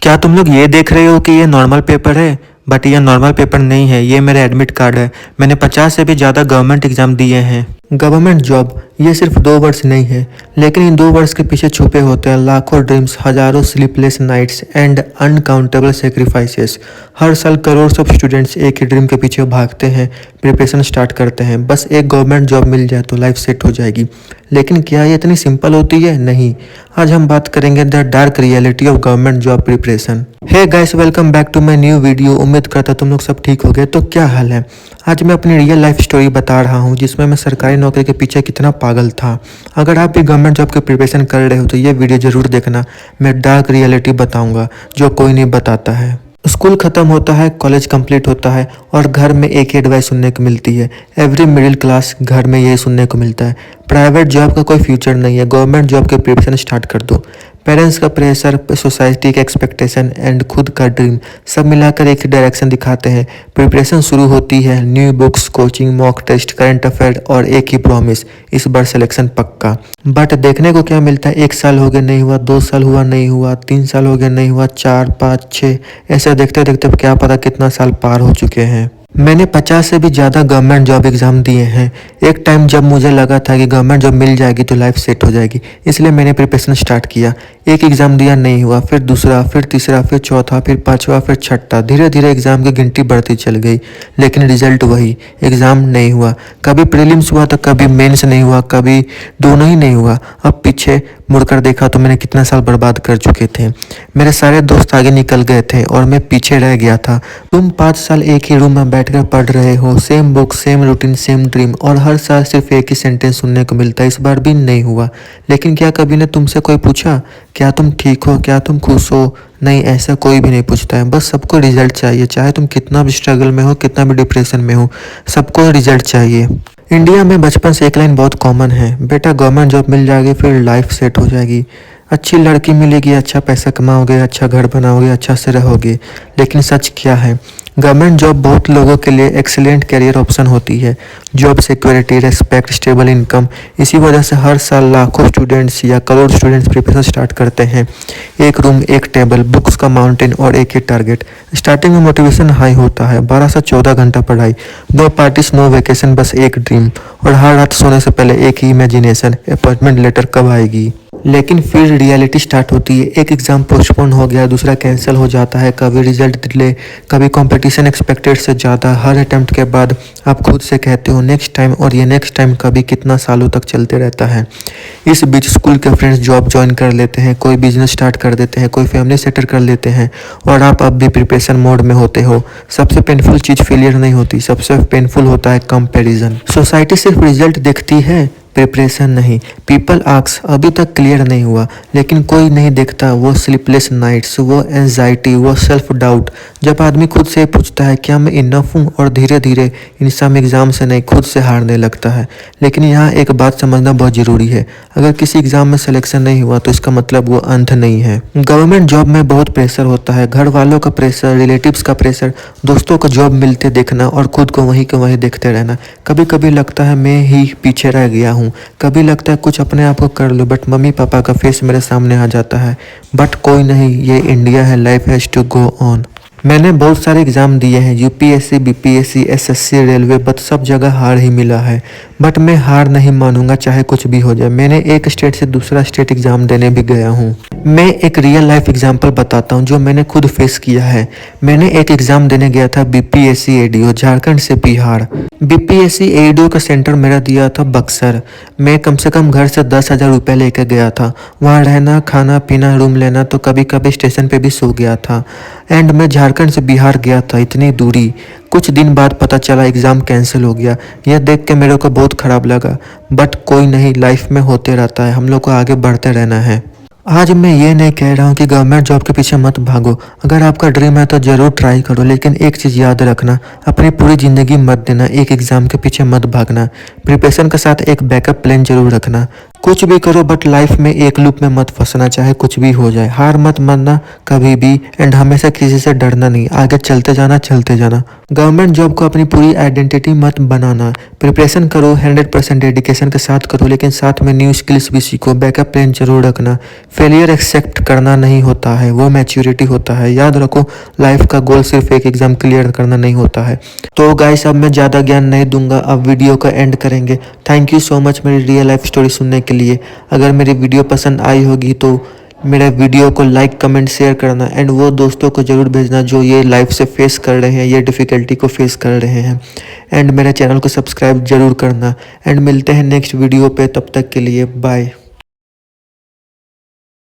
क्या तुम लोग ये देख रहे हो कि ये नॉर्मल पेपर है? बट ये नॉर्मल पेपर नहीं है, ये मेरा एडमिट कार्ड है। मैंने 50 से भी ज़्यादा गवर्नमेंट एग्ज़ाम दिए हैं। गवर्नमेंट जॉब ये सिर्फ 2 वर्ष नहीं है, लेकिन इन 2 वर्ष के पीछे छुपे होते हैं लाखों ड्रीम्स, हजारों sleepless nights and uncountable sacrifices. हर साल करोड़ सब स्टूडेंट्स एक ही ड्रीम के पीछे भागते हैं, प्रिपरेशन स्टार्ट करते हैं। बस एक गवर्नमेंट जॉब मिल जाए तो लाइफ सेट हो जाएगी। लेकिन क्या ये इतनी सिंपल होती है? नहीं। आज हम बात करेंगे the dark reality of government job preparation. Hey guys, welcome back to my new video. उम्मीद करता तुम लोग सब ठीक हो गए। तो क्या हाल है? आज मैं अपनी रियल लाइफ स्टोरी बता रहा हूँ, जिसमें मैं सरकारी नौकरी के पीछे कितना पागल था। अगर आप भी गवर्नमेंट जॉब की प्रिपरेशन कर रहे हो तो ये वीडियो जरूर देखना। मैं डार्क रियलिटी बताऊंगा जो कोई नहीं बताता है। स्कूल खत्म होता है, कॉलेज कंप्लीट होता है और घर में एक ही एडवाइस सुनने को मिलती है। एवरी मिडिल क्लास घर में यही सुनने को मिलता है, प्राइवेट जॉब का कोई फ्यूचर नहीं है, गवर्नमेंट जॉब के प्रिपरेशन स्टार्ट कर दो। पेरेंट्स का प्रेशर, सोसाइटी के एक्सपेक्टेशन एंड खुद का ड्रीम सब मिलाकर एक ही डायरेक्शन दिखाते हैं। प्रिपरेशन शुरू होती है, new books, coaching, mock test, current affair और एक ही प्रॉमिस, इस बार सिलेक्शन पक्का। बट देखने को क्या मिलता है? 1 साल हो गया नहीं हुआ, 2 साल हुआ नहीं हुआ, 3 साल हो गया नहीं हुआ, 4, 5, 6, ऐसे देखते देखते क्या पता कितना साल पार हो चुके हैं। मैंने 50 से भी ज़्यादा गवर्नमेंट जॉब एग्ज़ाम दिए हैं। एक टाइम जब मुझे लगा था कि गवर्नमेंट जॉब मिल जाएगी तो लाइफ सेट हो जाएगी, इसलिए मैंने प्रिपरेशन स्टार्ट किया। एक एग्ज़ाम दिया, नहीं हुआ, फिर दूसरा, फिर तीसरा, फिर चौथा, फिर पांचवा, फिर छठा। धीरे धीरे एग्ज़ाम की गिनती बढ़ती चल गई, लेकिन रिजल्ट वही, एग्ज़ाम नहीं हुआ। कभी प्रीलिम्स हुआ तो कभी मेंस नहीं हुआ, कभी दोनों ही नहीं हुआ। अब पीछे मुड़कर देखा तो मैंने कितना साल बर्बाद कर चुके थे। मेरे सारे दोस्त आगे निकल गए थे और मैं पीछे रह गया था। तुम 5 साल एक ही रूम में बैठकर पढ़ रहे हो, same book, same routine, same dream, और हर साल सिर्फ एक ही सेंटेंस सुनने को मिलता है, इस बार भी नहीं हुआ। लेकिन क्या कभी ने तुमसे कोई पूछा क्या तुम ठीक हो, क्या तुम खुश हो? नहीं, ऐसा कोई भी नहीं पूछता है। बस सबको रिजल्ट चाहिए, चाहे तुम कितना भी स्ट्रगल में हो, कितना भी डिप्रेशन में हो, सबको रिजल्ट चाहिए। इंडिया में बचपन से एक लाइन बहुत कॉमन है, बेटा गवर्नमेंट जॉब मिल जाएगी फिर लाइफ सेट हो जाएगी, अच्छी लड़की मिलेगी, अच्छा पैसा कमाओगे, अच्छा घर बनाओगे, अच्छा से रहोगे। लेकिन सच क्या है? गवर्नमेंट जॉब बहुत लोगों के लिए एक्सीलेंट करियर ऑप्शन होती है। Job security, respect, stable income, इसी वजह से हर साल लाखों स्टूडेंट्स या करोड़ स्टूडेंट्स प्रिपरेशन स्टार्ट करते हैं। एक रूम, एक टेबल, बुक्स का माउंटेन और एक ही टारगेट। स्टार्टिंग में मोटिवेशन हाई होता है, 12 से 14 घंटा पढ़ाई, नो पार्टीज, नो वेकेशन, बस एक ड्रीम, और हर रात सोने से पहले एक ही इमेजिनेशन, अपॉइंटमेंट लेटर कब आएगी। लेकिन फिर रियलिटी स्टार्ट होती है। एक एग्ज़ाम पोस्टपोन हो गया, दूसरा कैंसिल हो जाता है, कभी रिजल्ट डिले, कभी कंपटीशन एक्सपेक्टेड से ज़्यादा। हर अटेम्प्ट के बाद आप खुद से कहते हो नेक्स्ट टाइम, और ये नेक्स्ट टाइम कभी कितना सालों तक चलते रहता है। इस बीच स्कूल के फ्रेंड्स जॉब ज्वाइन कर लेते हैं, कोई बिजनेस स्टार्ट कर देते हैं, कोई फैमिली सेटल कर लेते हैं, और आप अब भी प्रिपरेशन मोड में होते हो। सबसे पेनफुल चीज़ फेलियर नहीं होती, सबसे पेनफुल होता है कंपैरिजन। सोसाइटी सिर्फ रिजल्ट देखती है, प्रिपरेशन नहीं। पीपल आस्क अभी तक क्लियर नहीं हुआ, लेकिन कोई नहीं देखता वो स्लीपलेस नाइट्स, वो एंजाइटी, वो सेल्फ डाउट। जब आदमी खुद से पूछता है क्या मैं इनफ हूँ, और धीरे धीरे इंसान एग्जाम से नहीं खुद से हारने लगता है। लेकिन यहाँ एक बात समझना बहुत ज़रूरी है, अगर किसी एग्जाम में सिलेक्शन नहीं हुआ तो इसका मतलब वो अंत नहीं है। गवर्नमेंट जॉब में बहुत प्रेशर होता है, घर वालों का प्रेशर, रिलेटिव्स का प्रेशर, दोस्तों का जॉब मिलते देखना और खुद को वहीं के वहीं देखते रहना। कभी कभी लगता है मैं ही पीछे रह गया हूँ, कभी लगता है कुछ अपने आप को कर लो, बट मम्मी पापा का फेस मेरे सामने आ जाता है। बट कोई नहीं, ये इंडिया है, life has to go on. मैंने बहुत सारे एग्ज़ाम दिए हैं, UPSC, BPSC, SSC, railway, but सब जगह हार ही मिला है। बट मैं हार नहीं मानूंगा चाहे कुछ भी हो जाए। मैंने एक स्टेट से दूसरा स्टेट एग्ज़ाम देने भी गया हूँ। मैं एक रियल लाइफ एग्जांपल बताता हूँ जो मैंने खुद फेस किया है। मैंने एक एग्ज़ाम देने गया था बीपीएससी एडीओ, झारखंड से बिहार। बीपीएससी एडीओ का सेंटर मेरा दिया था बक्सर। मैं कम से कम घर से 10,000 रुपये लेकर गया था। वहाँ रहना, खाना पीना, रूम लेना, तो कभी कभी स्टेशन पे भी सो गया था। एंड मैं झारखंड से बिहार गया था, इतनी दूरी। कुछ दिन बाद पता चला एग्ज़ाम कैंसिल हो गया। यह देख के मेरे को बहुत ख़राब लगा, बट कोई नहीं, लाइफ में होते रहता है, हम लोग को आगे बढ़ते रहना है। आज मैं ये नहीं कह रहा हूँ कि गवर्नमेंट जॉब के पीछे मत भागो। अगर आपका ड्रीम है तो ज़रूर ट्राई करो, लेकिन एक चीज़ याद रखना, अपनी पूरी ज़िंदगी मत देना, एक एग्ज़ाम के पीछे मत भागना। प्रिपरेशन के साथ एक बैकअप प्लान जरूर रखना। कुछ भी करो बट लाइफ में एक लूप में मत फंसना, चाहे कुछ भी हो जाए। हार मत मानना कभी भी, एंड हमेशा किसी से डरना नहीं, आगे चलते जाना, चलते जाना। गवर्नमेंट जॉब को अपनी पूरी आइडेंटिटी मत बनाना। प्रिपरेशन करो, 100% डेडिकेशन के साथ करो, लेकिन साथ में न्यू स्किल्स भी सीखो। बैकअप प्लान जरूर रखना। फेलियर एक्सेप्ट करना नहीं होता है, वो मैच्योरिटी होता है। याद रखो, लाइफ का गोल सिर्फ एक एग्ज़ाम क्लियर करना नहीं होता है। तो गाइस, अब मैं ज़्यादा ज्ञान नहीं दूंगा, अब वीडियो का एंड करेंगे। थैंक यू सो मच मेरी रियल लाइफ स्टोरी सुनने के लिए। अगर मेरी वीडियो पसंद आई होगी तो मेरा वीडियो को लाइक कमेंट शेयर करना, एंड वो दोस्तों को ज़रूर भेजना जो ये लाइफ से फेस कर रहे हैं, ये डिफ़िकल्टी को फेस कर रहे हैं। एंड मेरे चैनल को सब्सक्राइब ज़रूर करना। एंड मिलते हैं नेक्स्ट वीडियो पे, तब तक के लिए बाय।